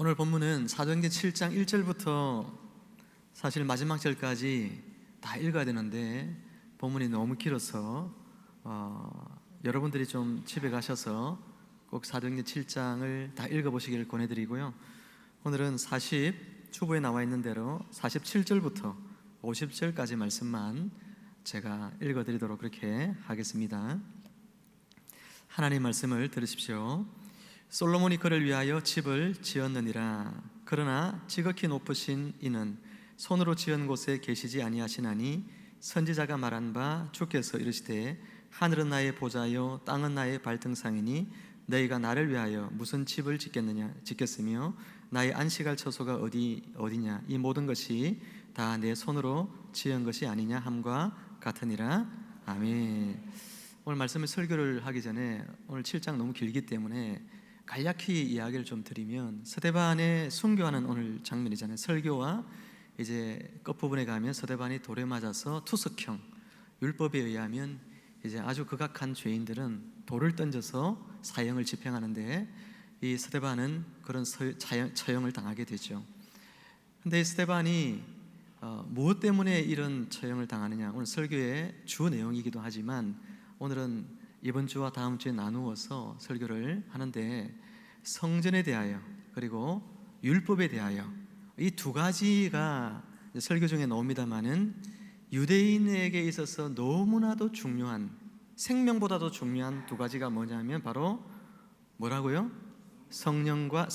오늘 본문은 사도행전 7장 1절부터 사실 마지막 절까지 다 읽어야 되는데 본문이 너무 길어서 여러분들이 좀 집에 가셔서 꼭 사도행전 7장을 다 읽어보시기를 권해드리고요. 오늘은 주보에 나와 있는 대로 47절부터 50절까지 말씀만 제가 읽어드리도록 그렇게 하겠습니다. 하나님 말씀을 들으십시오. 솔로몬이 그를 위하여 집을 지었느니라. 그러나 지극히 높으신 이는 손으로 지은 곳에 계시지 아니하시나니 선지자가 말한 바 주께서 이르시되 하늘은 나의 보좌요 땅은 나의 발등상이니 너희가 나를 위하여 무슨 집을 짓겠으며 나의 안식할 처소가 어디냐. 이 모든 것이 다 내 손으로 지은 것이 아니냐 함과 같으니라. 아멘. 오늘 말씀을 설교를 하기 전에 오늘 7장 너무 길기 때문에 간략히 이야기를 좀 드리면, 스데반의 순교하는 오늘 장면이잖아요. 설교와 이제 끝부분에 가면 스데반이 돌에 맞아서 투석형, 율법에 의하면 이제 아주 극악한 죄인들은 돌을 던져서 사형을 집행하는데 이 스데반은 그런 처형을 당하게 되죠. 근데 이 스데반이 무엇 때문에 이런 처형을 당하느냐, 오늘 설교의 주 내용이기도 하지만 오늘은 이번 주와 다음 주에 나누어서 설교를 하는데, 성전에 대하여 그리고 율법에 대하여 이 두 가지가 설교 중에 나옵니다마는 유대인에게 있어서 너무나도 중요한, 생명보다도 중요한 두 가지가 뭐냐면 바로 뭐라고요? 성전과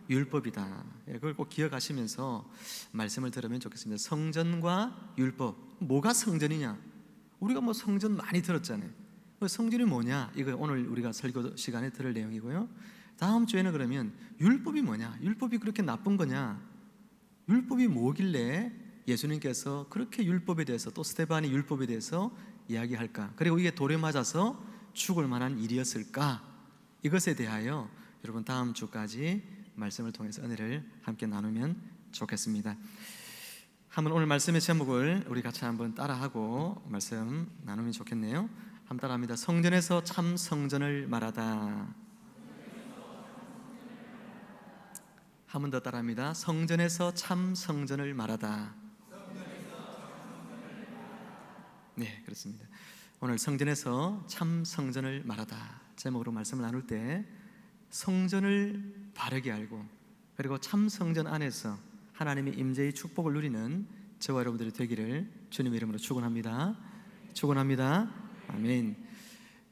율법이다. 그걸 꼭 기억하시면서 말씀을 들으면 좋겠습니다. 성전과 율법, 뭐가 성전이냐? 우리가 뭐 성전 많이 들었잖아요. 성전이 뭐냐? 이거 오늘 우리가 설교 시간에 들을 내용이고요. 다음 주에는 그러면 율법이 뭐냐? 율법이 그렇게 나쁜 거냐? 율법이 뭐길래 예수님께서 그렇게 율법에 대해서, 또 스데반이 율법에 대해서 이야기할까? 그리고 이게 돌에 맞아서 죽을 만한 일이었을까? 이것에 대하여 여러분 다음 주까지 말씀을 통해서 은혜를 함께 나누면 좋겠습니다. 한번 오늘 말씀의 제목을 우리 같이 한번 따라하고 말씀 나누면 좋겠네요. 한번 따라합니다. 성전에서 참 성전을 말하다. 한 번 더 따라합니다. 성전에서 참 성전을 말하다. 네, 그렇습니다. 오늘 성전에서 참 성전을 말하다 제목으로 말씀을 나눌 때 성전을 바르게 알고 그리고 참 성전 안에서 하나님의 임재의 축복을 누리는 저와 여러분들이 되기를 주님의 이름으로 축원합니다. 축원합니다. 아멘.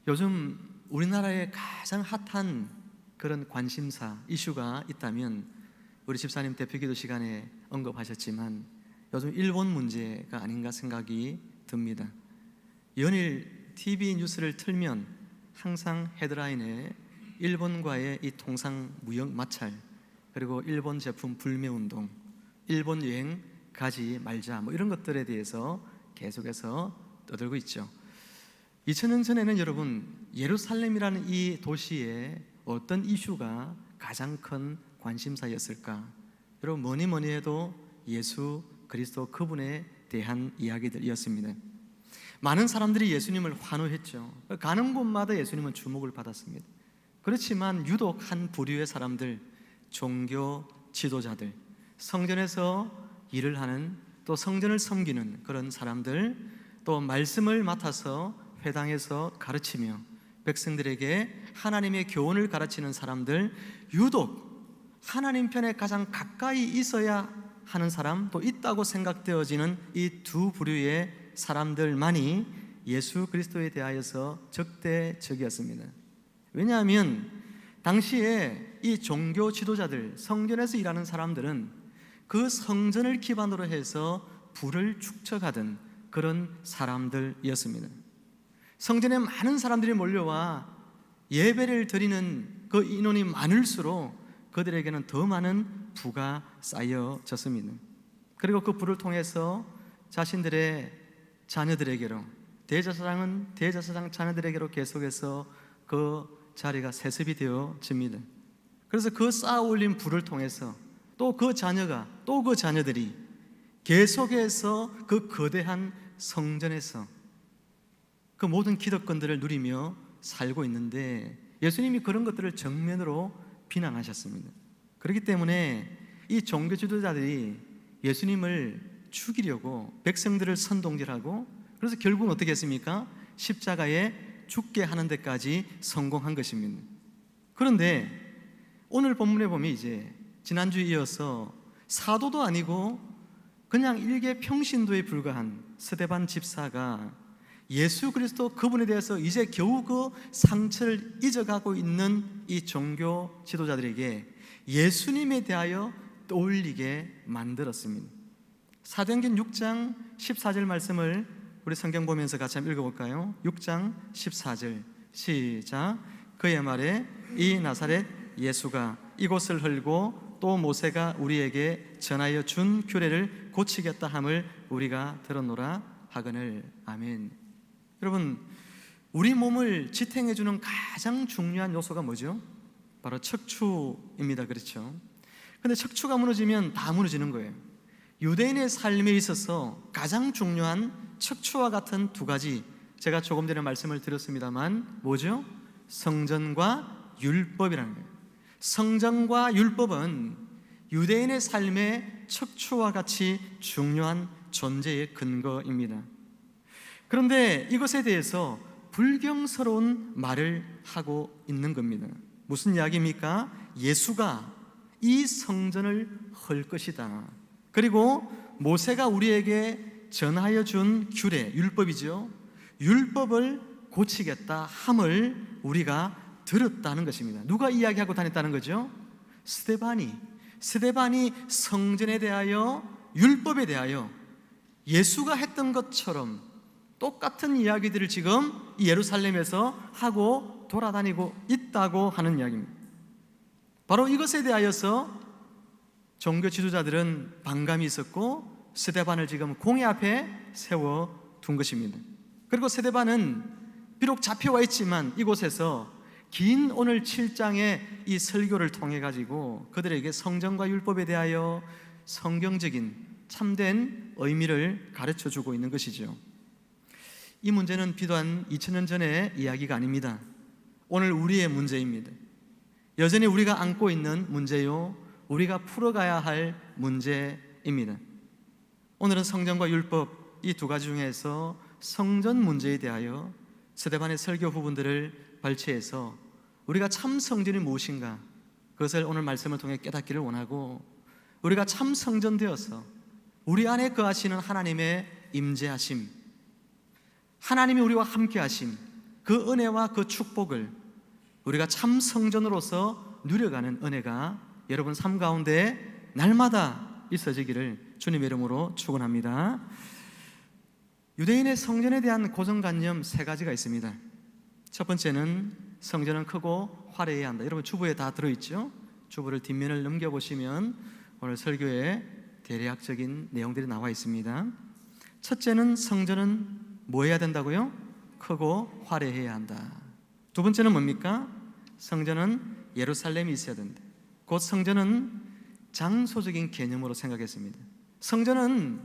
요즘 우리나라에 가장 핫한 그런 관심사, 이슈가 있다면 우리 집사님 대표기도 시간에 언급하셨지만 요즘 일본 문제가 아닌가 생각이 듭니다. 연일 TV 뉴스를 틀면 항상 헤드라인에 일본과의 이 통상 무역 마찰, 그리고 일본 제품 불매운동, 일본 여행 가지 말자, 뭐 이런 것들에 대해서 계속해서 떠들고 있죠. 2000년 전에는 여러분, 예루살렘이라는 이 도시에 어떤 이슈가 가장 큰 관심사였을까? 여러분, 뭐니 해도 예수 그리스도 그분에 대한 이야기들이었습니다. 많은 사람들이 예수님을 환호했죠. 가는 곳마다 예수님은 주목을 받았습니다. 그렇지만 유독 한 부류의 사람들, 종교 지도자들, 성전에서 일을 하는, 또 성전을 섬기는 그런 사람들, 또 말씀을 맡아서 회당에서 가르치며 백성들에게 하나님의 교훈을 가르치는 사람들, 유독 하나님 편에 가장 가까이 있어야 하는 사람, 또 있다고 생각되어지는 이 두 부류의 사람들만이 예수 그리스도에 대하여서 적대적이었습니다. 왜냐하면 당시에 이 종교 지도자들, 성전에서 일하는 사람들은 그 성전을 기반으로 해서 부를 축적하던 그런 사람들이었습니다. 성전에 많은 사람들이 몰려와 예배를 드리는 그 인원이 많을수록 그들에게는 더 많은 부가 쌓여졌습니다. 그리고 그 부를 통해서 자신들의 자녀들에게로, 대제사장은 대제사장 자녀들에게로 계속해서 그 자리가 세습이 되어집니다. 그래서 그 쌓아 올린 부를 통해서 또 그 자녀가, 또 그 자녀들이 계속해서 그 거대한 성전에서 그 모든 기득권들을 누리며 살고 있는데, 예수님이 그런 것들을 정면으로 비난하셨습니다. 그렇기 때문에 이 종교 지도자들이 예수님을 죽이려고 백성들을 선동질하고, 그래서 결국은 어떻게 했습니까? 십자가에 죽게 하는 데까지 성공한 것입니다. 그런데 오늘 본문에 보면 이제 지난주에 이어서 사도도 아니고 그냥 일개 평신도에 불과한 스데반 집사가 예수 그리스도 그분에 대해서 이제 겨우 그 상처를 잊어가고 있는 이 종교 지도자들에게 예수님에 대하여 떠올리게 만들었습니다. 사도행전 6장 14절 말씀을 우리 성경 보면서 같이 한번 읽어볼까요? 6장 14절 시작. 그의 말에 이 나사렛 예수가 이곳을 헐고 또 모세가 우리에게 전하여 준 규례를 고치겠다 함을 우리가 들었노라 하거늘. 아멘. 여러분, 우리 몸을 지탱해 주는 가장 중요한 요소가 뭐죠? 바로 척추입니다. 그렇죠? 근데 척추가 무너지면 다 무너지는 거예요. 유대인의 삶에 있어서 가장 중요한 척추와 같은 두 가지, 제가 조금 전에 말씀을 드렸습니다만 뭐죠? 성전과 율법이라는 거예요. 성전과 율법은 유대인의 삶의 척추와 같이 중요한 존재의 근거입니다. 그런데 이것에 대해서 불경스러운 말을 하고 있는 겁니다. 무슨 이야기입니까? 예수가 이 성전을 헐 것이다. 그리고 모세가 우리에게 전하여 준 규례, 율법이죠. 율법을 고치겠다 함을 우리가 들었다는 것입니다. 누가 이야기하고 다녔다는 거죠? 스데반이 성전에 대하여, 율법에 대하여 예수가 했던 것처럼 똑같은 이야기들을 지금 예루살렘에서 하고 돌아다니고 있다고 하는 이야기입니다. 바로 이것에 대하여서 종교 지도자들은 반감이 있었고 스데반을 지금 공회 앞에 세워둔 것입니다. 그리고 스데반은 비록 잡혀와 있지만 이곳에서 긴 오늘 7장의 이 설교를 통해 가지고 그들에게 성전과 율법에 대하여 성경적인 참된 의미를 가르쳐주고 있는 것이죠. 이 문제는 비단 2000년 전의 이야기가 아닙니다. 오늘 우리의 문제입니다. 여전히 우리가 안고 있는 문제요, 우리가 풀어가야 할 문제입니다. 오늘은 성전과 율법 이 두 가지 중에서 성전 문제에 대하여 스데반의 설교 부분들을 발췌해서 우리가 참 성전이 무엇인가, 그것을 오늘 말씀을 통해 깨닫기를 원하고, 우리가 참 성전 되어서 우리 안에 거하시는 하나님의 임재하심, 하나님이 우리와 함께 하심, 그 은혜와 그 축복을 우리가 참 성전으로서 누려가는 은혜가 여러분 삶 가운데 날마다 있어지기를 주님의 이름으로 축원합니다. 유대인의 성전에 대한 고정관념 세 가지가 있습니다. 첫 번째는 성전은 크고 화려해야 한다. 여러분 주부에 다 들어있죠? 주부를 뒷면을 넘겨보시면 오늘 설교에 대략적인 내용들이 나와 있습니다. 첫째는 성전은 뭐 해야 된다고요? 크고 화려해야 한다. 두 번째는 뭡니까? 성전은 예루살렘이 있어야 된다. 곧 성전은 장소적인 개념으로 생각했습니다. 성전은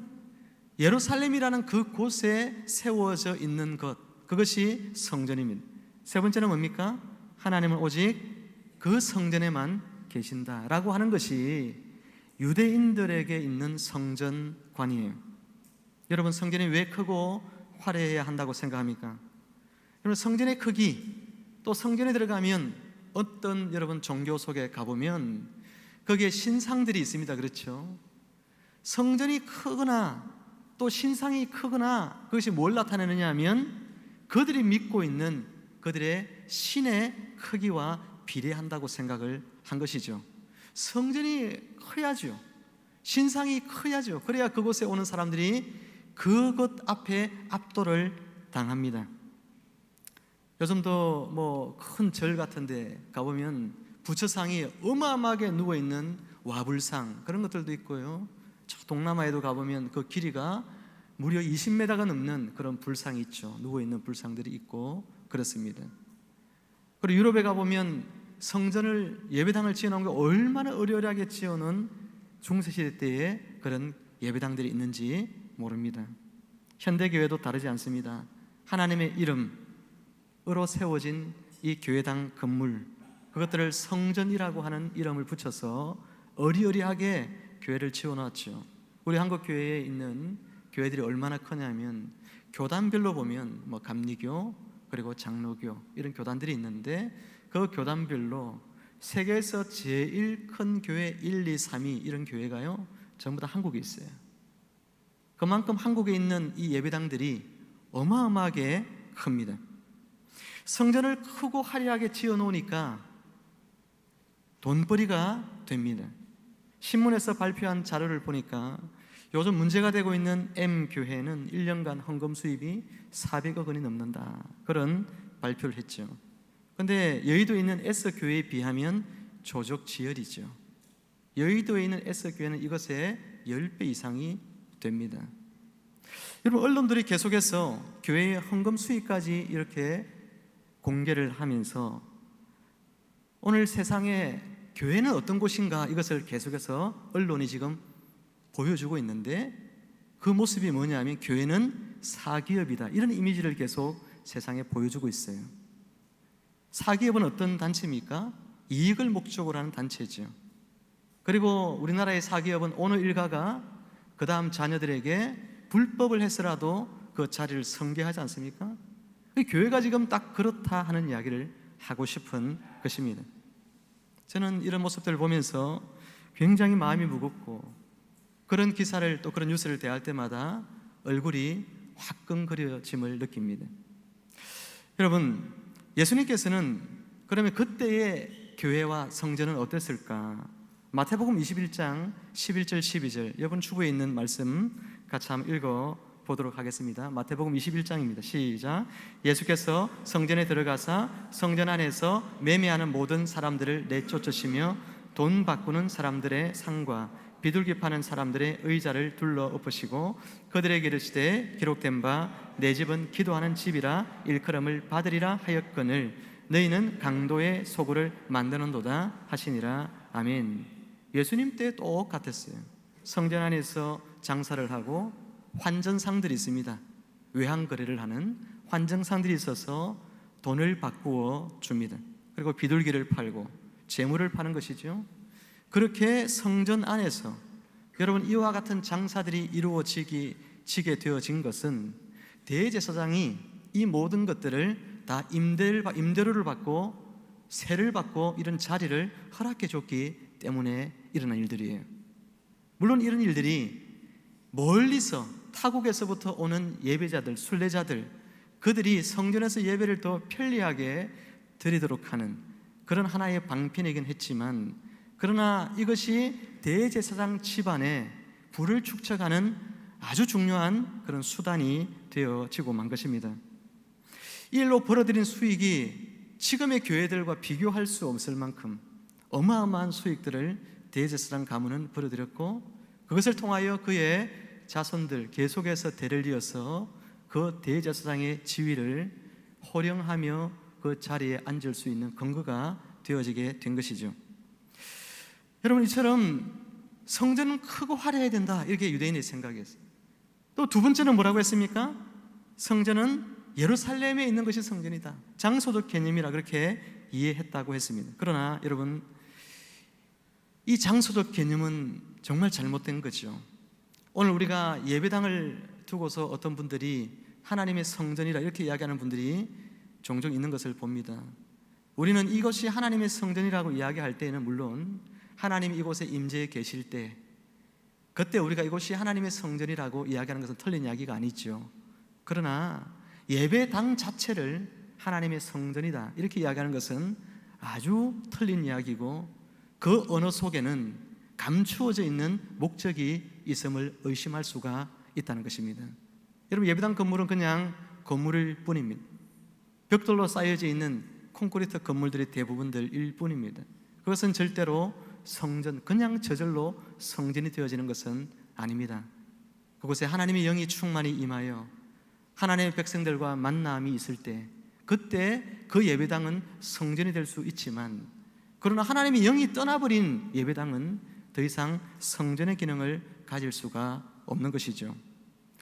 예루살렘이라는 그 곳에 세워져 있는 것, 그것이 성전입니다. 세 번째는 뭡니까? 하나님은 오직 그 성전에만 계신다라고 하는 것이 유대인들에게 있는 성전관이에요. 여러분, 성전이 왜 크고 화려해야 한다고 생각합니까? 여러분, 성전의 크기, 또 성전에 들어가면 어떤 여러분 종교 속에 가보면 거기에 신상들이 있습니다. 그렇죠? 성전이 크거나 또 신상이 크거나 그것이 뭘 나타내느냐 하면 그들이 믿고 있는 그들의 신의 크기와 비례한다고 생각을 한 것이죠. 성전이 커야죠. 신상이 커야죠. 그래야 그곳에 오는 사람들이 그것 앞에 압도를 당합니다. 요즘도 뭐 큰 절 같은 데 가보면 부처상이 어마어마하게 누워있는 와불상, 그런 것들도 있고요. 저 동남아에도 가보면 그 길이가 무려 20m가 넘는 그런 불상이 있죠. 누워있는 불상들이 있고 그렇습니다. 그리고 유럽에 가보면 성전을, 예배당을 지어놓은 게 얼마나 어려하게 지어놓은 중세시대 때에 그런 예배당들이 있는지 모릅니다. 현대교회도 다르지 않습니다. 하나님의 이름으로 세워진 이 교회당 건물, 그것들을 성전이라고 하는 이름을 붙여서 어리어리하게 교회를 지어놨죠. 우리 한국 교회에 있는 교회들이 얼마나 크냐면 교단별로 보면 뭐 감리교 그리고 장로교 이런 교단들이 있는데 그 교단별로 세계에서 제일 큰 교회 1, 2, 3위 이런 교회가요 전부 다 한국에 있어요. 그만큼 한국에 있는 이 예배당들이 어마어마하게 큽니다. 성전을 크고 화려하게 지어놓으니까 돈벌이가 됩니다. 신문에서 발표한 자료를 보니까 요즘 문제가 되고 있는 M교회는 1년간 헌금 수입이 400억 원이 넘는다, 그런 발표를 했죠. 그런데 여의도에 있는 S교회에 비하면 조족지혈이죠. 여의도에 있는 S교회는 이것의 10배 이상이 됩니다. 여러분, 언론들이 계속해서 교회의 헌금 수익까지 이렇게 공개를 하면서 오늘 세상에 교회는 어떤 곳인가 이것을 계속해서 언론이 지금 보여주고 있는데 그 모습이 뭐냐면 교회는 사기업이다, 이런 이미지를 계속 세상에 보여주고 있어요. 사기업은 어떤 단체입니까? 이익을 목적으로 하는 단체죠. 그리고 우리나라의 사기업은 오늘 일가가 그 다음 자녀들에게 불법을 해서라도 그 자리를 성계하지 않습니까? 교회가 지금 딱 그렇다 하는 이야기를 하고 싶은 것입니다. 저는 이런 모습들을 보면서 굉장히 마음이 무겁고 그런 기사를 또 그런 뉴스를 대할 때마다 얼굴이 화끈거려짐을 느낍니다. 여러분, 예수님께서는 그러면 그때의 교회와 성전은 어땠을까? 마태복음 21장 11절 12절 여러분 주부에 있는 말씀 같이 한번 읽어보도록 하겠습니다. 마태복음 21장입니다. 시작. 예수께서 성전에 들어가사 성전 안에서 매매하는 모든 사람들을 내쫓으시며 돈 바꾸는 사람들의 상과 비둘기 파는 사람들의 의자를 둘러 엎으시고 그들에게 이르시되 기록된 바 내 집은 기도하는 집이라 일컬음을 받으리라 하였거늘 너희는 강도의 소굴을 만드는도다 하시니라. 아멘. 예수님 때 똑같았어요. 성전 안에서 장사를 하고 환전상들이 있습니다. 외환거래를 하는 환전상들이 있어서 돈을 바꾸어 줍니다. 그리고 비둘기를 팔고 재물을 파는 것이죠. 그렇게 성전 안에서 여러분 이와 같은 장사들이 이루어지게 되어진 것은 대제사장이 이 모든 것들을 다 임대료를 받고 세를 받고 이런 자리를 허락해 줬기 때문에 일어난 일들이에요. 물론 이런 일들이 멀리서 타국에서부터 오는 예배자들, 순례자들, 그들이 성전에서 예배를 더 편리하게 드리도록 하는 그런 하나의 방편이긴 했지만, 그러나 이것이 대제사장 집안에 부를 축적하는 아주 중요한 그런 수단이 되어지고 만 것입니다. 이 일로 벌어들인 수익이 지금의 교회들과 비교할 수 없을 만큼 어마어마한 수익들을 대제사장 가문은 벌어들였고, 그것을 통하여 그의 자손들 계속해서 대를 이어서 그 대제사장의 지위를 호령하며 그 자리에 앉을 수 있는 근거가 되어지게 된 것이죠. 여러분, 이처럼 성전은 크고 화려해야 된다, 이렇게 유대인의 생각이었어요. 또 두 번째는 뭐라고 했습니까? 성전은 예루살렘에 있는 것이 성전이다, 장소적 개념이라 그렇게 이해했다고 했습니다. 그러나 여러분, 이 장소적 개념은 정말 잘못된 거죠. 오늘 우리가 예배당을 두고서 어떤 분들이 하나님의 성전이라 이렇게 이야기하는 분들이 종종 있는 것을 봅니다. 우리는 이것이 하나님의 성전이라고 이야기할 때에는 물론 하나님이 이곳에 임재해 계실 때, 그때 우리가 이곳이 하나님의 성전이라고 이야기하는 것은 틀린 이야기가 아니죠. 그러나 예배당 자체를 하나님의 성전이다 이렇게 이야기하는 것은 아주 틀린 이야기고, 그 언어 속에는 감추어져 있는 목적이 있음을 의심할 수가 있다는 것입니다. 여러분, 예배당 건물은 그냥 건물일 뿐입니다. 벽돌로 쌓여져 있는 콘크리트 건물들이 대부분들일 뿐입니다. 그것은 절대로 성전, 그냥 저절로 성전이 되어지는 것은 아닙니다. 그곳에 하나님의 영이 충만히 임하여 하나님의 백성들과 만남이 있을 때, 그때 그 예배당은 성전이 될 수 있지만, 그러나 하나님의 영이 떠나버린 예배당은 더 이상 성전의 기능을 가질 수가 없는 것이죠.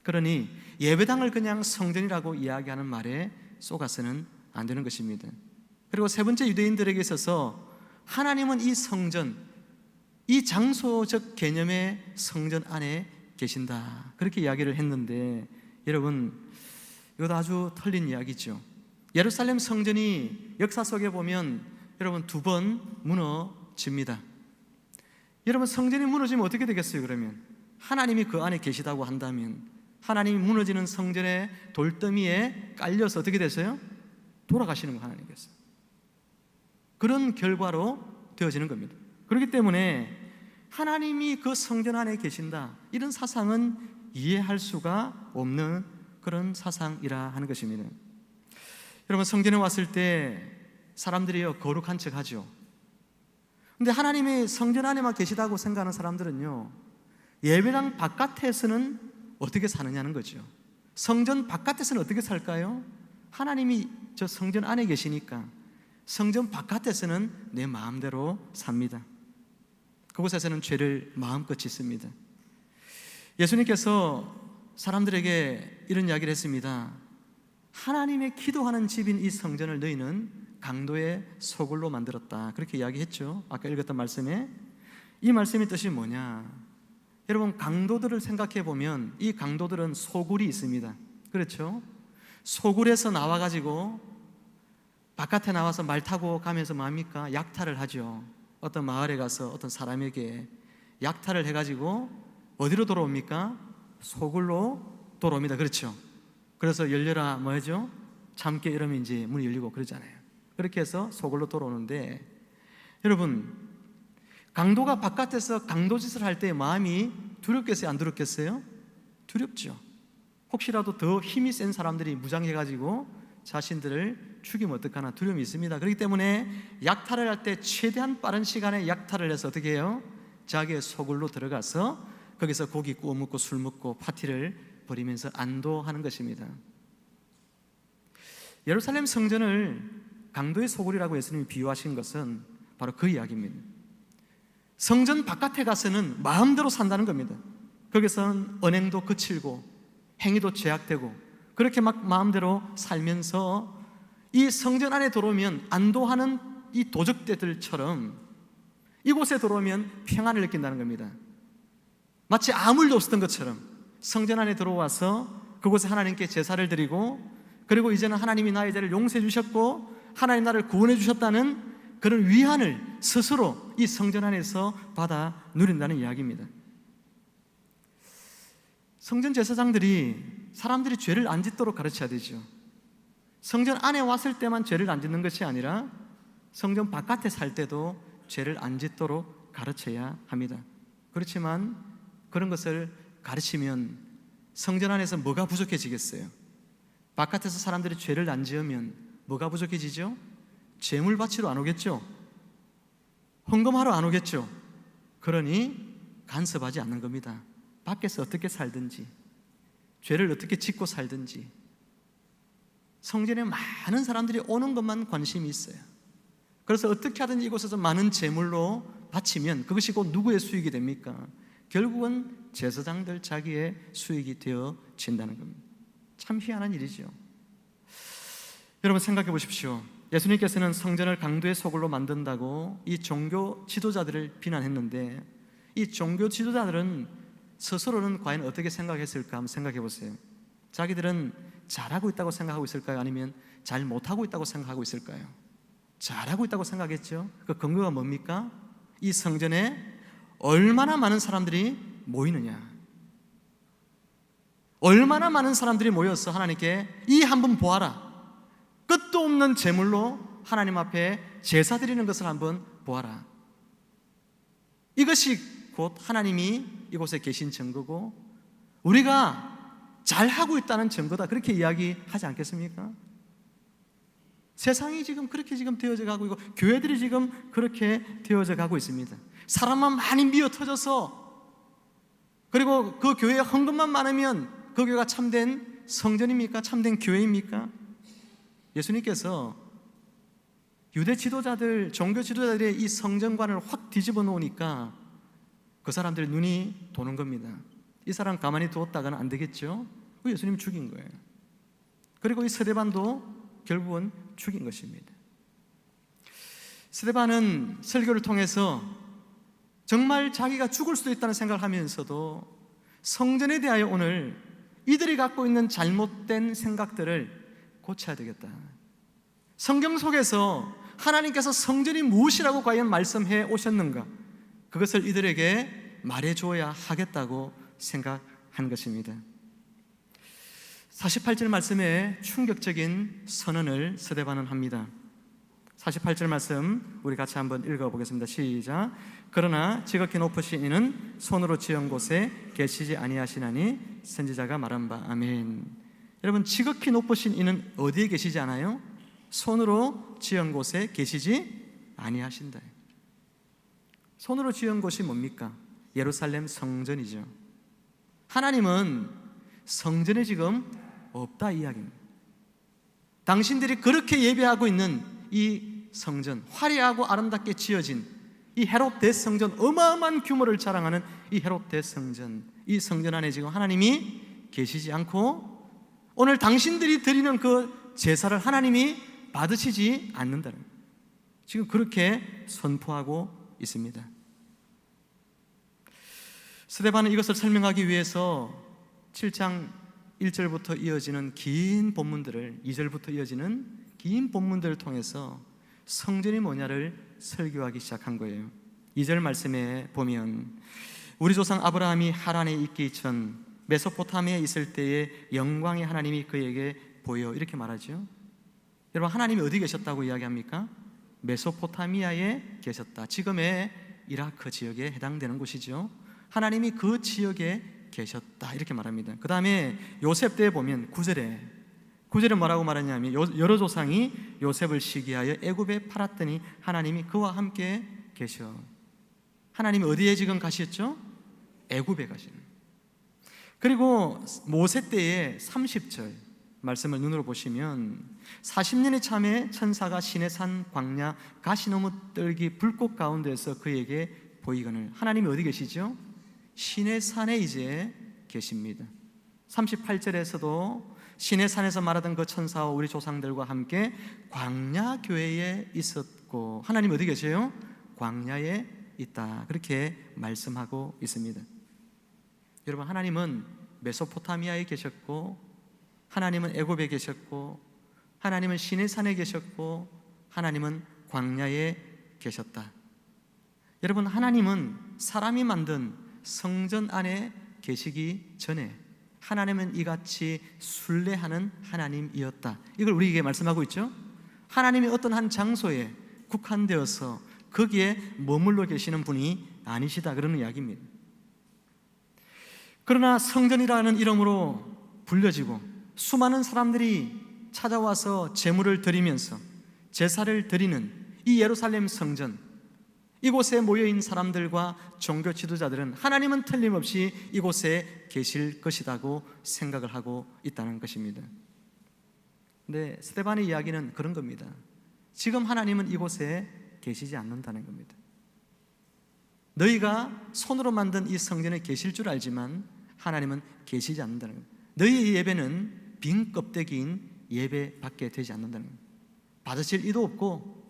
그러니 예배당을 그냥 성전이라고 이야기하는 말에 속아서는 안 되는 것입니다. 그리고 세 번째, 유대인들에게 있어서 하나님은 이 성전, 이 장소적 개념의 성전 안에 계신다, 그렇게 이야기를 했는데, 여러분 이것도 아주 틀린 이야기죠. 예루살렘 성전이 역사 속에 보면 여러분 2번 무너집니다. 여러분 성전이 무너지면 어떻게 되겠어요? 그러면 하나님이 그 안에 계시다고 한다면 하나님이 무너지는 성전의 돌더미에 깔려서 어떻게 됐어요? 돌아가시는 거, 하나님께서. 그런 결과로 되어지는 겁니다. 그렇기 때문에 하나님이 그 성전 안에 계신다, 이런 사상은 이해할 수가 없는 그런 사상이라 하는 것입니다. 여러분 성전에 왔을 때 사람들이 거룩한 척 하죠. 근데 하나님이 성전 안에만 계시다고 생각하는 사람들은요, 예배당 바깥에서는 어떻게 사느냐는 거죠. 성전 바깥에서는 어떻게 살까요? 하나님이 저 성전 안에 계시니까 성전 바깥에서는 내 마음대로 삽니다. 그곳에서는 죄를 마음껏 짓습니다. 예수님께서 사람들에게 이런 이야기를 했습니다. 하나님의 기도하는 집인 이 성전을 너희는 강도의 소굴로 만들었다, 그렇게 이야기했죠. 아까 읽었던 말씀에. 이 말씀의 뜻이 뭐냐? 여러분 강도들을 생각해 보면 이 강도들은 소굴이 있습니다. 그렇죠? 소굴에서 나와가지고 바깥에 나와서 말 타고 가면서 뭡니까? 약탈을 하죠. 어떤 마을에 가서 어떤 사람에게 약탈을 해가지고 어디로 돌아옵니까? 소굴로 돌아옵니다. 그렇죠? 그래서 열려라 뭐죠? 참깨 이러면 이제 문이 열리고 그러잖아요. 그렇게 해서 소굴로 돌아오는데, 여러분 강도가 바깥에서 강도짓을 할 때 마음이 두렵겠어요? 안 두렵겠어요? 두렵죠. 혹시라도 더 힘이 센 사람들이 무장해가지고 자신들을 죽이면 어떡하나 두려움이 있습니다. 그렇기 때문에 약탈을 할 때 최대한 빠른 시간에 약탈을 해서 어떻게 해요? 자기의 소굴로 들어가서 거기서 고기 구워 먹고 술 먹고 파티를 벌이면서 안도하는 것입니다. 예루살렘 성전을 강도의 소굴이라고 예수님이 비유하신 것은 바로 그 이야기입니다. 성전 바깥에 가서는 마음대로 산다는 겁니다. 거기서는 언행도 거칠고 행위도 제약되고 그렇게 막 마음대로 살면서 이 성전 안에 들어오면 안도하는 이 도적대들처럼 이곳에 들어오면 평안을 느낀다는 겁니다. 마치 아무 일도 없었던 것처럼 성전 안에 들어와서 그곳에 하나님께 제사를 드리고, 그리고 이제는 하나님이 나의 죄를 용서해 주셨고 하나님 나를 구원해 주셨다는 그런 위안을 스스로 이 성전 안에서 받아 누린다는 이야기입니다. 성전 제사장들이 사람들이 죄를 안 짓도록 가르쳐야 되죠. 성전 안에 왔을 때만 죄를 안 짓는 것이 아니라 성전 바깥에 살 때도 죄를 안 짓도록 가르쳐야 합니다. 그렇지만 그런 것을 가르치면 성전 안에서 뭐가 부족해지겠어요? 바깥에서 사람들이 죄를 안 지으면 뭐가 부족해지죠? 제물 바치러 안 오겠죠? 헌금하러 안 오겠죠? 그러니 간섭하지 않는 겁니다. 밖에서 어떻게 살든지, 죄를 어떻게 짓고 살든지 성전에 많은 사람들이 오는 것만 관심이 있어요. 그래서 어떻게 하든지 이곳에서 많은 제물로 바치면 그것이 곧 누구의 수익이 됩니까? 결국은 제사장들 자기의 수익이 되어진다는 겁니다. 참 희한한 일이죠. 여러분 생각해 보십시오. 예수님께서는 성전을 강도의 소굴로 만든다고 이 종교 지도자들을 비난했는데, 이 종교 지도자들은 스스로는 과연 어떻게 생각했을까 한번 생각해 보세요. 자기들은 잘하고 있다고 생각하고 있을까요? 아니면 잘 못하고 있다고 생각하고 있을까요? 잘하고 있다고 생각했죠. 그 근거가 뭡니까? 이 성전에 얼마나 많은 사람들이 모이느냐, 얼마나 많은 사람들이 모여서 하나님께 이 한번 보아라, 끝도 없는 제물로 하나님 앞에 제사 드리는 것을 한번 보아라. 이것이 곧 하나님이 이곳에 계신 증거고 우리가 잘하고 있다는 증거다, 그렇게 이야기하지 않겠습니까? 세상이 지금 그렇게 지금 되어져 가고 있고 교회들이 지금 그렇게 되어져 가고 있습니다. 사람만 많이 미어 터져서, 그리고 그 교회에 헌금만 많으면 그 교회가 참된 성전입니까? 참된 교회입니까? 예수님께서 유대 지도자들, 종교 지도자들의 이 성전관을 확 뒤집어 놓으니까 그 사람들 눈이 도는 겁니다. 이 사람 가만히 두었다가는 안 되겠죠? 그 예수님 죽인 거예요. 그리고 이 스데반도 결국은 죽인 것입니다. 스데반은 설교를 통해서 정말 자기가 죽을 수도 있다는 생각을 하면서도 성전에 대하여 오늘 이들이 갖고 있는 잘못된 생각들을 고쳐야 되겠다. 성경 속에서 하나님께서 성전이 무엇이라고 과연 말씀해 오셨는가, 그것을 이들에게 말해줘야 하겠다고 생각한 것입니다. 48절 말씀에 충격적인 선언을 스데반은 합니다. 48절 말씀 우리 같이 한번 읽어보겠습니다. 시작. 그러나 지극히 높으신 이는 손으로 지은 곳에 계시지 아니하시나니 선지자가 말한 바. 아멘. 여러분, 지극히 높으신 이는 어디에 계시지 않아요? 손으로 지은 곳에 계시지 아니하신다. 손으로 지은 곳이 뭡니까? 예루살렘 성전이죠. 하나님은 성전에 지금 없다 이 이야기입니다. 당신들이 그렇게 예배하고 있는 이 성전, 화려하고 아름답게 지어진 이 헤롯 대성전, 어마어마한 규모를 자랑하는 이 헤롯 대성전, 이 성전 안에 지금 하나님이 계시지 않고 오늘 당신들이 드리는 그 제사를 하나님이 받으시지 않는다는, 지금 그렇게 선포하고 있습니다. 스데반은 이것을 설명하기 위해서 7장 1절부터 이어지는 긴 본문들을, 2절부터 이어지는 긴 본문들을 통해서 성전이 뭐냐를 설교하기 시작한 거예요. 2절 말씀에 보면 우리 조상 아브라함이 하란에 있기 전 메소포타미아에 있을 때에 영광의 하나님이 그에게 보여, 이렇게 말하죠. 여러분, 하나님이 어디 계셨다고 이야기합니까? 메소포타미아에 계셨다. 지금의 이라크 지역에 해당되는 곳이죠. 하나님이 그 지역에 계셨다, 이렇게 말합니다. 그 다음에 요셉 때에 보면 9절에 뭐라고 말하냐면 여러 조상이 요셉을 시기하여 애굽에 팔았더니 하나님이 그와 함께 계셔. 하나님이 어디에 지금 가셨죠? 애굽에 가시는. 그리고 모세 때의 30절 말씀을 눈으로 보시면 40년의 참에 천사가 시내산 광야 가시나무 뜰기 불꽃 가운데서 그에게 보이거늘. 하나님이 어디 계시죠? 시내산에 이제 계십니다. 38절에서도 시내산에서 말하던 그 천사와 우리 조상들과 함께 광야 교회에 있었고, 하나님 어디 계세요? 광야에 있다, 그렇게 말씀하고 있습니다. 여러분, 하나님은 메소포타미아에 계셨고, 하나님은 애굽에 계셨고, 하나님은 시내산에 계셨고, 하나님은 광야에 계셨다. 여러분, 하나님은 사람이 만든 성전 안에 계시기 전에 하나님은 이같이 순례하는 하나님이었다. 이걸 우리에게 말씀하고 있죠. 하나님이 어떤 한 장소에 국한되어서 거기에 머물러 계시는 분이 아니시다, 그러는 이야기입니다. 그러나 성전이라는 이름으로 불려지고 수많은 사람들이 찾아와서 제물을 드리면서 제사를 드리는 이 예루살렘 성전, 이곳에 모여있는 사람들과 종교 지도자들은 하나님은 틀림없이 이곳에 계실 것이라고 생각을 하고 있다는 것입니다. 근데 스데반의 이야기는 그런 겁니다. 지금 하나님은 이곳에 계시지 않는다는 겁니다. 너희가 손으로 만든 이 성전에 계실 줄 알지만 하나님은 계시지 않는다는 겁니다. 너희의 예배는 빈 껍데기인 예배밖에 되지 않는다는 겁니다. 받으실 이도 없고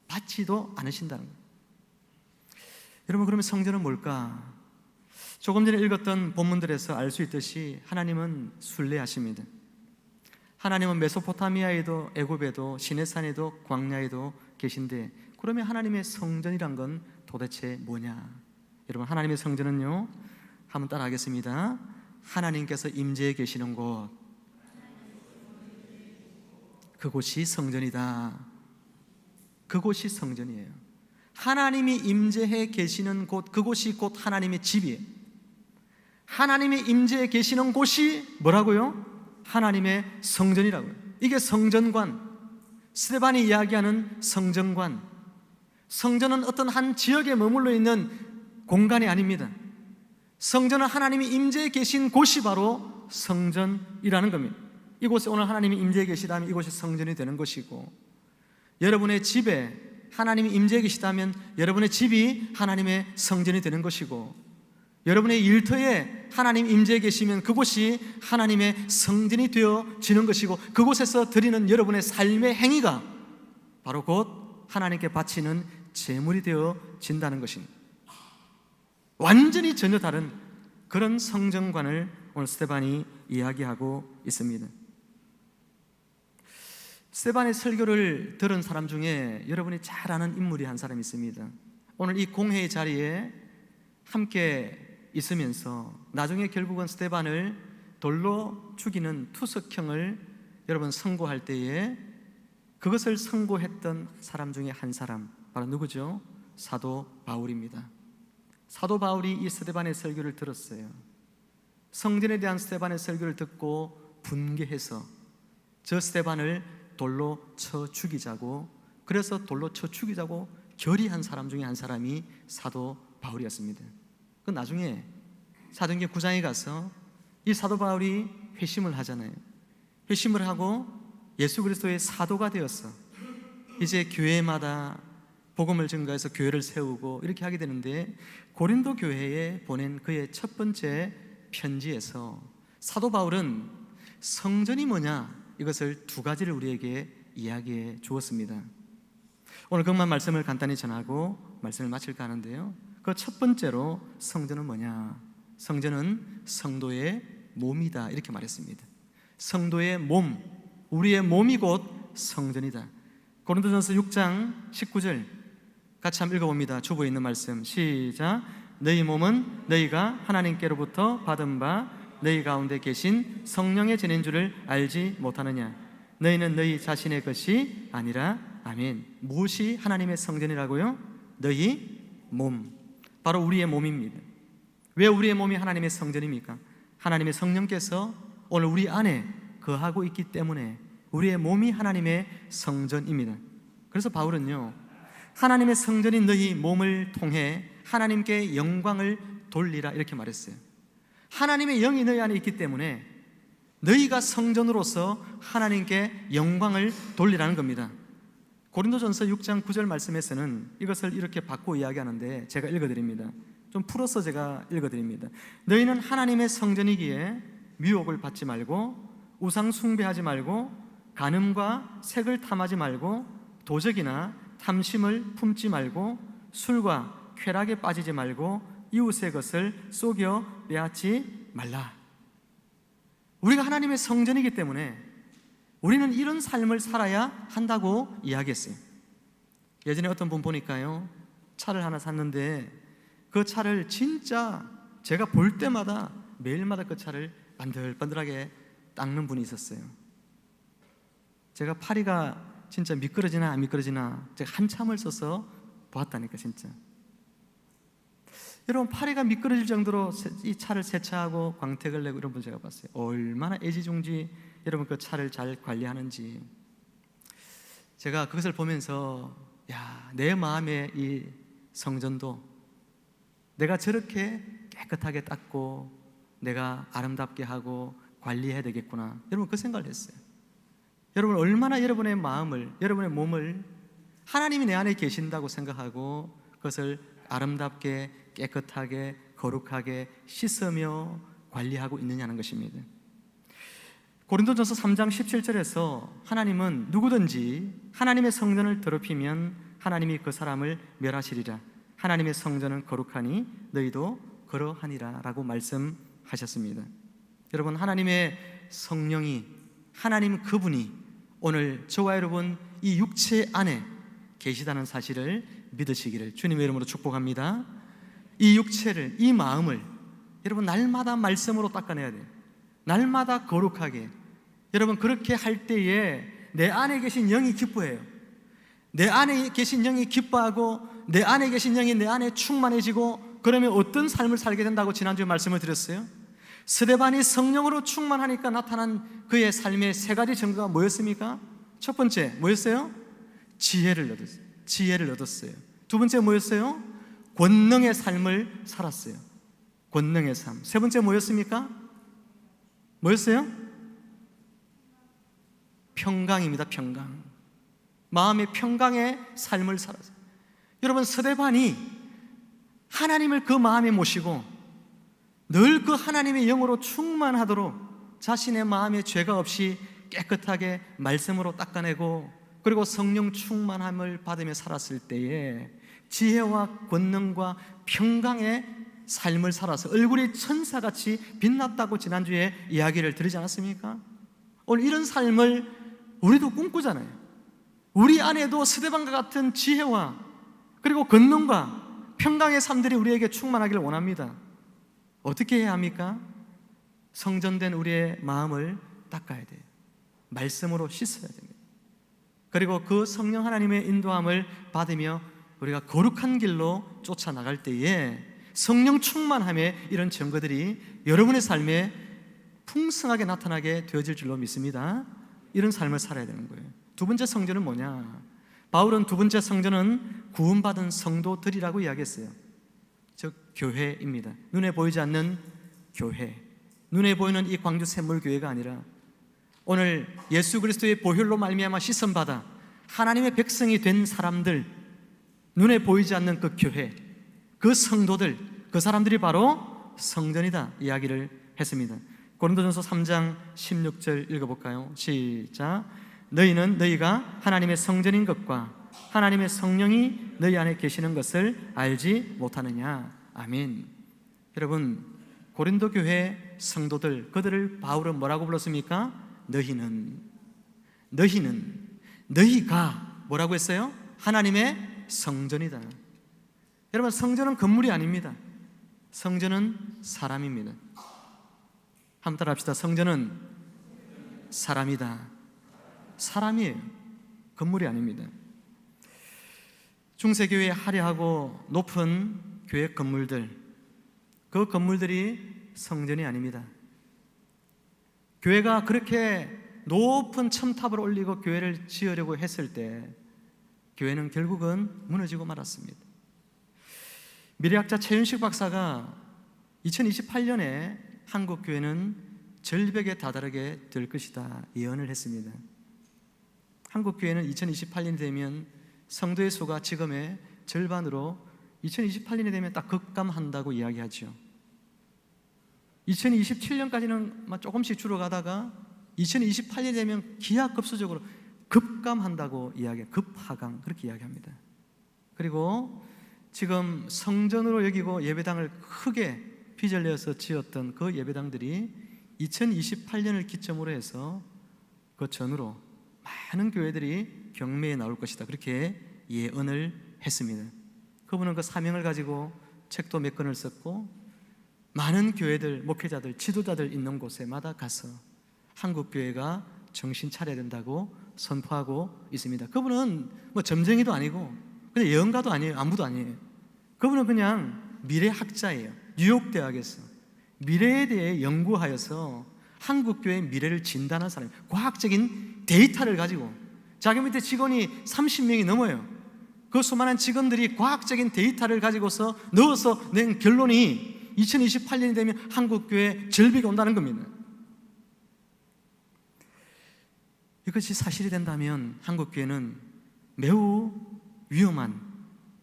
받지도 않으신다는 겁니다. 여러분, 그러면 성전은 뭘까? 조금 전에 읽었던 본문들에서 알 수 있듯이 하나님은 순례하십니다. 하나님은 메소포타미아에도 애굽에도 시내산에도 광야에도 계신데, 그러면 하나님의 성전이란 건 도대체 뭐냐? 여러분, 하나님의 성전은요, 한번 따라하겠습니다. 하나님께서 임재해 계시는 곳, 그곳이 성전이다. 그곳이 성전이에요. 하나님이 임재해 계시는 곳, 그곳이 곧 하나님의 집이에요. 하나님이 임재해 계시는 곳이 뭐라고요? 하나님의 성전이라고요. 이게 성전관, 스데반이 이야기하는 성전관. 성전은 어떤 한 지역에 머물러 있는 공간이 아닙니다. 성전은 하나님이 임재해 계신 곳이 바로 성전이라는 겁니다. 이곳에 오늘 하나님이 임재해 계시다면 이곳이 성전이 되는 것이고, 여러분의 집에 하나님이 임재해 계시다면 여러분의 집이 하나님의 성전이 되는 것이고, 여러분의 일터에 하나님 임재해 계시면 그곳이 하나님의 성전이 되어지는 것이고, 그곳에서 드리는 여러분의 삶의 행위가 바로 곧 하나님께 바치는 제물이 되어진다는 것입니다. 완전히 전혀 다른 그런 성전관을 오늘 스데반이 이야기하고 있습니다. 스데반의 설교를 들은 사람 중에 여러분이 잘 아는 인물이 한 사람이 있습니다. 오늘 이 공회의 자리에 함께 있으면서 나중에 결국은 스데반을 돌로 죽이는 투석형을 여러분 선고할 때에 그것을 선고했던 사람 중에 한 사람, 바로 누구죠? 사도 바울입니다. 사도 바울이 이 스데반의 설교를 들었어요. 성전에 대한 스데반의 설교를 듣고 분개해서 저 스데반을 돌로 쳐 죽이자고, 그래서 돌로 쳐 죽이자고 결의한 사람 중에 한 사람이 사도 바울이었습니다. 그 나중에 사도행전 9장에 가서 이 사도 바울이 회심을 하잖아요. 회심을 하고 예수 그리스도의 사도가 되었어. 이제 교회마다 복음을 증거해서 교회를 세우고 이렇게 하게 되는데, 고린도 교회에 보낸 그의 첫 번째 편지에서 사도 바울은 성전이 뭐냐, 이것을 두 가지를 우리에게 이야기해 주었습니다. 오늘 그것만 말씀을 간단히 전하고 말씀을 마칠까 하는데요, 그 첫 번째로 성전은 뭐냐? 성전은 성도의 몸이다, 이렇게 말했습니다. 성도의 몸, 우리의 몸이 곧 성전이다. 고린도전서 6장 19절 같이 한번 읽어봅니다. 주보에 있는 말씀 시작. 너희 몸은 너희가 하나님께로부터 받은 바 너희 가운데 계신 성령의 전인 줄을 알지 못하느냐? 너희는 너희 자신의 것이 아니라. 아멘. 무엇이 하나님의 성전이라고요? 너희 몸, 바로 우리의 몸입니다. 왜 우리의 몸이 하나님의 성전입니까? 하나님의 성령께서 오늘 우리 안에 거하고 있기 때문에 우리의 몸이 하나님의 성전입니다. 그래서 바울은요, 하나님의 성전인 너희 몸을 통해 하나님께 영광을 돌리라, 이렇게 말했어요. 하나님의 영이 너희 안에 있기 때문에 너희가 성전으로서 하나님께 영광을 돌리라는 겁니다. 고린도전서 6장 9절 말씀에서는 이것을 이렇게 바꿔 이야기하는데 제가 읽어드립니다. 좀 풀어서 제가 읽어드립니다. 너희는 하나님의 성전이기에 미혹을 받지 말고 우상 숭배하지 말고 간음과 색을 탐하지 말고 도적이나 탐심을 품지 말고 술과 쾌락에 빠지지 말고 이웃의 것을 속여 빼앗지 말라. 우리가 하나님의 성전이기 때문에 우리는 이런 삶을 살아야 한다고 이야기했어요. 예전에 어떤 분 보니까요, 차를 하나 샀는데 그 차를 진짜 제가 볼 때마다 매일마다 그 차를 반들반들하게 닦는 분이 있었어요. 제가 파리가 진짜 미끄러지나 안 미끄러지나 제가 한참을 써서 보았다니까. 진짜 여러분, 파리가 미끄러질 정도로 이 차를 세차하고 광택을 내고 이런 분 제가 봤어요. 얼마나 애지중지 여러분 그 차를 잘 관리하는지. 제가 그것을 보면서 내 마음의 이 성전도 내가 저렇게 깨끗하게 닦고 내가 아름답게 하고 관리해야 되겠구나, 여러분 그 생각을 했어요. 여러분 얼마나 여러분의 마음을, 여러분의 몸을 하나님이 내 안에 계신다고 생각하고 그것을 아름답게 깨끗하게 거룩하게 씻으며 관리하고 있느냐는 것입니다. 고린도전서 3장 17절에서 하나님은 누구든지 하나님의 성전을 더럽히면 하나님이 그 사람을 멸하시리라. 하나님의 성전은 거룩하니 너희도 그러하니라 라고 말씀하셨습니다. 여러분, 하나님의 성령이, 하나님 그분이 오늘 저와 여러분 이 육체 안에 계시다는 사실을 믿으시기를 주님의 이름으로 축복합니다. 이 육체를, 이 마음을 여러분 날마다 말씀으로 닦아내야 돼요. 날마다 거룩하게. 여러분 그렇게 할 때에 내 안에 계신 영이 기뻐해요. 내 안에 계신 영이 기뻐하고 내 안에 계신 영이 내 안에 충만해지고, 그러면 어떤 삶을 살게 된다고 지난주에 말씀을 드렸어요. 스데반이 성령으로 충만하니까 나타난 그의 삶의 세 가지 증거가 뭐였습니까? 첫 번째 뭐였어요? 지혜를 얻었어요. 두 번째 뭐였어요? 권능의 삶을 살았어요. 권능의 삶. 세 번째 뭐였습니까? 뭐였어요? 평강입니다. 평강. 마음의 평강의 삶을 살았어요. 여러분, 스데반이 하나님을 그 마음에 모시고 늘 그 하나님의 영으로 충만하도록 자신의 마음에 죄가 없이 깨끗하게 말씀으로 닦아내고, 그리고 성령 충만함을 받으며 살았을 때에 지혜와 권능과 평강의 삶을 살아서 얼굴이 천사같이 빛났다고 지난주에 이야기를 드리지 않았습니까? 오늘 이런 삶을 우리도 꿈꾸잖아요. 우리 안에도 스데반과 같은 지혜와 그리고 권능과 평강의 삶들이 우리에게 충만하기를 원합니다. 어떻게 해야 합니까? 성전된 우리의 마음을 닦아야 돼요. 말씀으로 씻어야 됩니다. 그리고 그 성령 하나님의 인도함을 받으며 우리가 거룩한 길로 쫓아나갈 때에 성령 충만함의 이런 증거들이 여러분의 삶에 풍성하게 나타나게 되어질 줄로 믿습니다. 이런 삶을 살아야 되는 거예요. 두 번째 성전은 뭐냐? 바울은 두 번째 성전은 구원받은 성도들이라고 이야기했어요. 즉 교회입니다. 눈에 보이지 않는 교회, 눈에 보이는 이 광주 샘물교회가 아니라 오늘 예수 그리스도의 보혈로 말미암아 씻음받아 하나님의 백성이 된 사람들, 눈에 보이지 않는 그 교회, 그 성도들, 그 사람들이 바로 성전이다 이야기를 했습니다. 고린도전서 3장 16절 읽어볼까요? 시작. 너희는 너희가 하나님의 성전인 것과 하나님의 성령이 너희 안에 계시는 것을 알지 못하느냐. 아멘. 여러분, 고린도 교회 성도들, 그들을 바울은 뭐라고 불렀습니까? 너희가 뭐라고 했어요? 하나님의 성전이다. 여러분, 성전은 건물이 아닙니다. 성전은 사람입니다. 한번 따라 합시다. 성전은 사람이다. 사람이에요. 건물이 아닙니다. 중세교회의 화려하고 높은 교회 건물들, 그 건물들이 성전이 아닙니다. 교회가 그렇게 높은 첨탑을 올리고 교회를 지으려고 했을 때 교회는 결국은 무너지고 말았습니다. 미래학자 최윤식 박사가 2028년에 한국 교회는 절벽에 다다르게 될 것이다 예언을 했습니다. 한국 교회는 2028년이 되면 성도의 수가 지금의 절반으로 2028년이 되면 딱 급감한다고 이야기하죠. 2027년까지는 조금씩 줄어가다가 2028년이 되면 기하급수적으로 급감한다고 급하강 그렇게 이야기합니다. 그리고 지금 성전으로 여기고 예배당을 크게 빚을내어서 지었던 그 예배당들이 2028년을 기점으로 해서 그 전후로 많은 교회들이 경매에 나올 것이다 그렇게 예언을 했습니다. 그분은 그 사명을 가지고 책도 몇 권을 썼고 많은 교회들, 목회자들, 지도자들 있는 곳에마다 가서 한국 교회가 정신 차려야 된다고 선포하고 있습니다. 그분은 뭐 점쟁이도 아니고 그냥 예언가도 아니에요. 아무도 아니에요. 그분은 그냥 미래학자예요. 뉴욕 대학에서 미래에 대해 연구하여서 한국 교회의 미래를 진단한 사람이에요. 과학적인 데이터를 가지고 자기 밑에 직원이 30명이 넘어요. 그 수많은 직원들이 과학적인 데이터를 가지고서 넣어서 낸 결론이 2028년이 되면 한국 교회에 절벽이 온다는 겁니다. 이것이 사실이 된다면 한국 교회는 매우 위험한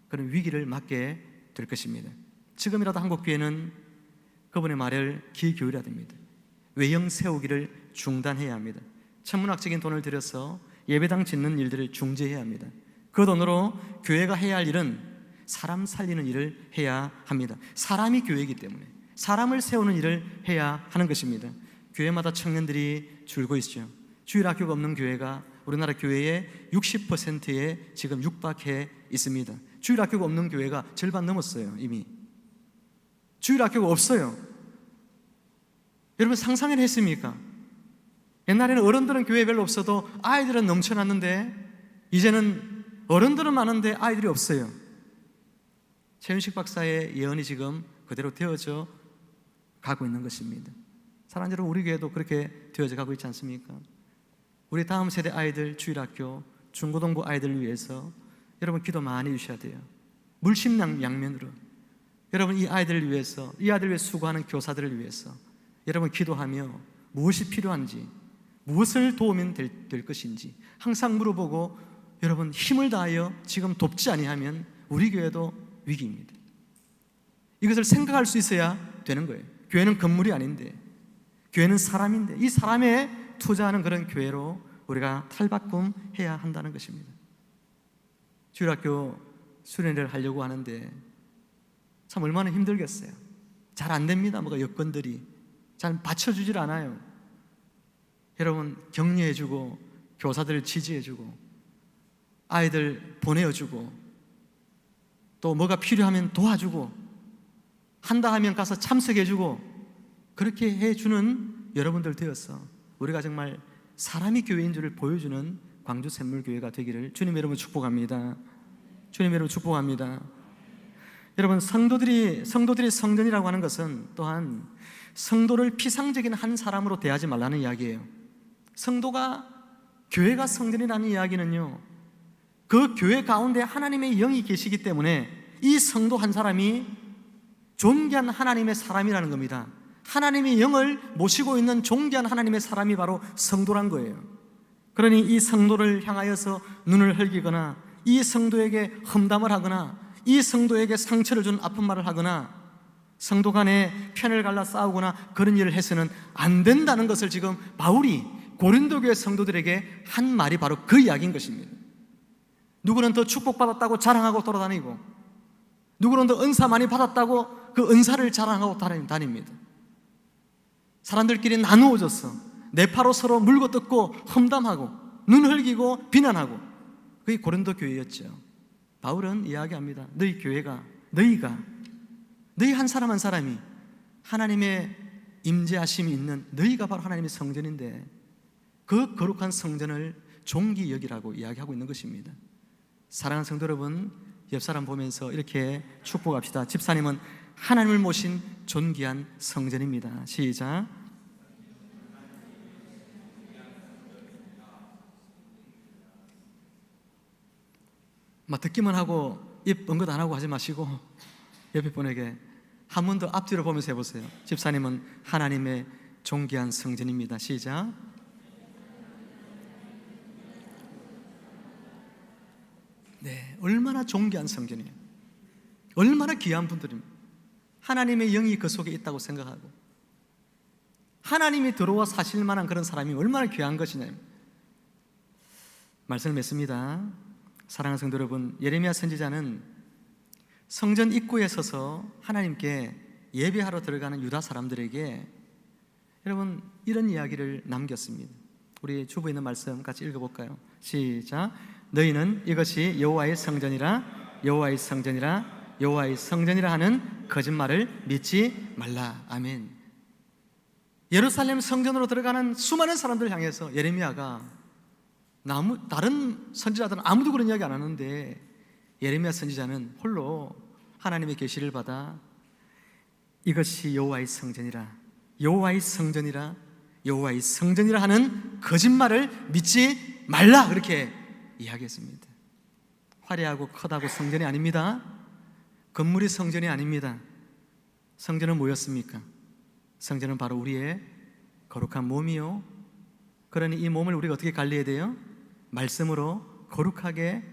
그런 위기를 맞게 될 것입니다. 지금이라도 한국 교회는 그분의 말을 귀 기울여야 됩니다. 외형 세우기를 중단해야 합니다. 천문학적인 돈을 들여서 예배당 짓는 일들을 중지해야 합니다. 그 돈으로 교회가 해야 할 일은 사람 살리는 일을 해야 합니다. 사람이 교회이기 때문에 사람을 세우는 일을 해야 하는 것입니다. 교회마다 청년들이 줄고 있죠. 주일학교가 없는 교회가 우리나라 교회의 60%에 지금 육박해 있습니다. 주일학교가 없는 교회가 절반 넘었어요. 이미 주일학교가 없어요. 여러분 상상을 했습니까? 옛날에는 어른들은 교회에 별로 없어도 아이들은 넘쳐났는데 이제는 어른들은 많은데 아이들이 없어요. 최윤식 박사의 예언이 지금 그대로 되어져 가고 있는 것입니다. 사랑하는 여러분, 우리 교회도 그렇게 되어져 가고 있지 않습니까? 우리 다음 세대 아이들 주일학교, 중고등부 아이들을 위해서 여러분 기도 많이 해주셔야 돼요. 물심양면으로 여러분 이 아이들을 위해서, 이 아이들을 위해 수고하는 교사들을 위해서 여러분 기도하며 무엇이 필요한지, 무엇을 도우면 될 것인지 항상 물어보고 여러분 힘을 다하여 지금 돕지 아니하면 우리 교회도 위기입니다. 이것을 생각할 수 있어야 되는 거예요. 교회는 건물이 아닌데, 교회는 사람인데, 이 사람에 투자하는 그런 교회로 우리가 탈바꿈해야 한다는 것입니다. 주일학교 수련회를 하려고 하는데 참 얼마나 힘들겠어요. 잘 안 됩니다. 뭐가 여건들이 잘 받쳐주질 않아요. 여러분, 격려해주고 교사들 지지해주고 아이들 보내어주고 또 뭐가 필요하면 도와주고 한다 하면 가서 참석해주고 그렇게 해주는 여러분들 되어서 우리가 정말 사람이 교회인 줄을 보여주는 광주 샘물교회가 되기를 주님 여러분 축복합니다. 주님 여러분 축복합니다. 여러분, 성도들이 성전이라고 하는 것은 또한 성도를 피상적인 한 사람으로 대하지 말라는 이야기예요. 성도가, 교회가 성전이라는 이야기는요, 그 교회 가운데 하나님의 영이 계시기 때문에 이 성도 한 사람이 존귀한 하나님의 사람이라는 겁니다. 하나님의 영을 모시고 있는 존귀한 하나님의 사람이 바로 성도란 거예요. 그러니 이 성도를 향하여서 눈을 흘기거나 이 성도에게 험담을 하거나 이 성도에게 상처를 준 아픈 말을 하거나 성도 간에 편을 갈라 싸우거나 그런 일을 해서는 안 된다는 것을 지금 바울이 고린도 교회 성도들에게 한 말이 바로 그 이야기인 것입니다. 누구는 더 축복받았다고 자랑하고 돌아다니고 누구는 더 은사 많이 받았다고 그 은사를 자랑하고 다닙니다. 사람들끼리 나누어져서 네파로 서로 물고 뜯고 험담하고 눈 흘기고 비난하고 그게 고린도 교회였죠. 바울은 이야기합니다. 너희 교회가, 너희 한 사람 한 사람이 하나님의 임재하심이 있는 너희가 바로 하나님의 성전인데 그 거룩한 성전을 존귀 여기라고 이야기하고 있는 것입니다. 사랑하는 성도 여러분, 옆 사람 보면서 이렇게 축복합시다. 집사님은 하나님을 모신 존귀한 성전입니다. 시작. 막 듣기만 하고 입 언긋 안 하고 하지 마시고 옆에 분에게 한 번 더 앞뒤로 보면서 해보세요. 집사님은 하나님의 존귀한 성전입니다. 시작. 네, 얼마나 존귀한 성전이에요. 얼마나 귀한 분들입니다. 하나님의 영이 그 속에 있다고 생각하고 하나님이 들어와 사실 만한 그런 사람이 얼마나 귀한 것이냐. 말씀을 맺습니다. 사랑하는 성도 여러분, 예레미야 선지자는 성전 입구에 서서 하나님께 예배하러 들어가는 유다 사람들에게 여러분 이런 이야기를 남겼습니다. 우리 주부에 있는 말씀 같이 읽어볼까요? 시작. 너희는 이것이 여호와의 성전이라 여호와의 성전이라 여호와의 성전이라 하는 거짓말을 믿지 말라. 아멘. 예루살렘 성전으로 들어가는 수많은 사람들을 향해서 예레미야가 다른 선지자들은 아무도 그런 이야기 안 하는데 예레미야 선지자는 홀로 하나님의 계시를 받아 이것이 여호와의 성전이라 여호와의 성전이라 여호와의 성전이라 하는 거짓말을 믿지 말라 그렇게 이야기했습니다. 화려하고 크다고 성전이 아닙니다. 건물이 성전이 아닙니다. 성전은 뭐였습니까? 성전은 바로 우리의 거룩한 몸이요. 그러니 이 몸을 우리가 어떻게 관리해야 돼요? 말씀으로 거룩하게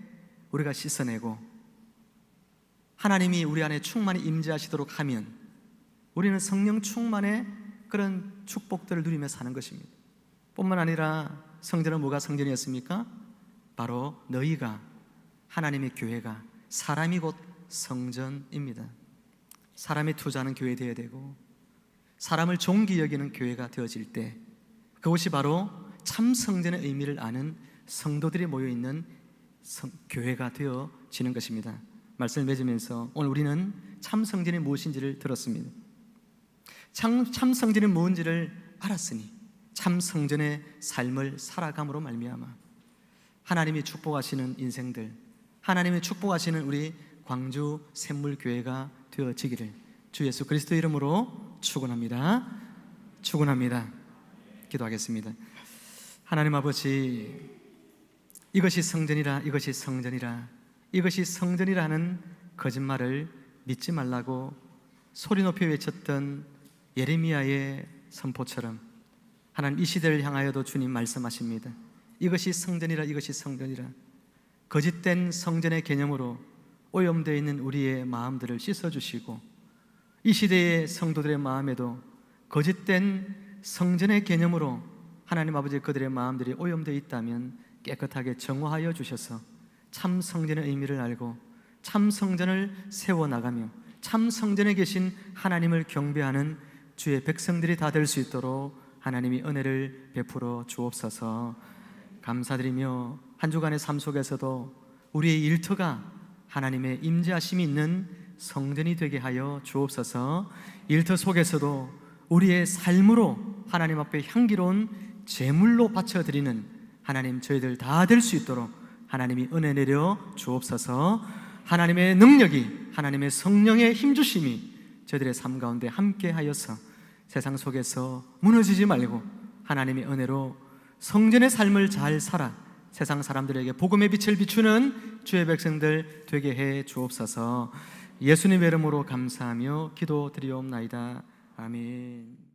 우리가 씻어내고 하나님이 우리 안에 충만히 임재하시도록 하면 우리는 성령 충만의 그런 축복들을 누리며 사는 것입니다. 뿐만 아니라 성전은 뭐가 성전이었습니까? 바로 너희가 하나님의 교회가 사람이 곧 성전입니다. 사람이 투자하는 교회 되어야 되고 사람을 존귀 여기는 교회가 되어질 때 그것이 바로 참 성전의 의미를 아는 성도들이 모여있는 교회가 되어지는 것입니다. 말씀을 맺으면서 오늘 우리는 참 성전이 무엇인지를 들었습니다. 참 성전이 무엇인지를 알았으니 참 성전의 삶을 살아감으로 말미암아 하나님이 축복하시는 인생들, 하나님이 축복하시는 우리 광주 샘물교회가 되어지기를 주 예수 그리스도 이름으로 축원합니다. 축원합니다. 기도하겠습니다. 하나님 아버지, 이것이 성전이라 이것이 성전이라 이것이 성전이라 하는 거짓말을 믿지 말라고 소리 높여 외쳤던 예레미야의 선포처럼 하나님 이 시대를 향하여도 주님 말씀하십니다. 이것이 성전이라 이것이 성전이라 거짓된 성전의 개념으로 오염되어 있는 우리의 마음들을 씻어주시고 이 시대의 성도들의 마음에도 거짓된 성전의 개념으로 하나님 아버지 그들의 마음들이 오염되어 있다면 깨끗하게 정화하여 주셔서 참 성전의 의미를 알고 참 성전을 세워나가며 참 성전에 계신 하나님을 경배하는 주의 백성들이 다 될 수 있도록 하나님이 은혜를 베풀어 주옵소서. 감사드리며 한 주간의 삶 속에서도 우리의 일터가 하나님의 임재하심이 있는 성전이 되게 하여 주옵소서. 일터 속에서도 우리의 삶으로 하나님 앞에 향기로운 제물로 바쳐드리는 하나님 저희들 다 될 수 있도록 하나님이 은혜 내려 주옵소서. 하나님의 능력이, 하나님의 성령의 힘주심이 저희들의 삶 가운데 함께 하여서 세상 속에서 무너지지 말고 하나님의 은혜로 성전의 삶을 잘 살아 세상 사람들에게 복음의 빛을 비추는 주의 백성들 되게 해 주옵소서. 예수님의 이름으로 감사하며 기도드리옵나이다. 아멘.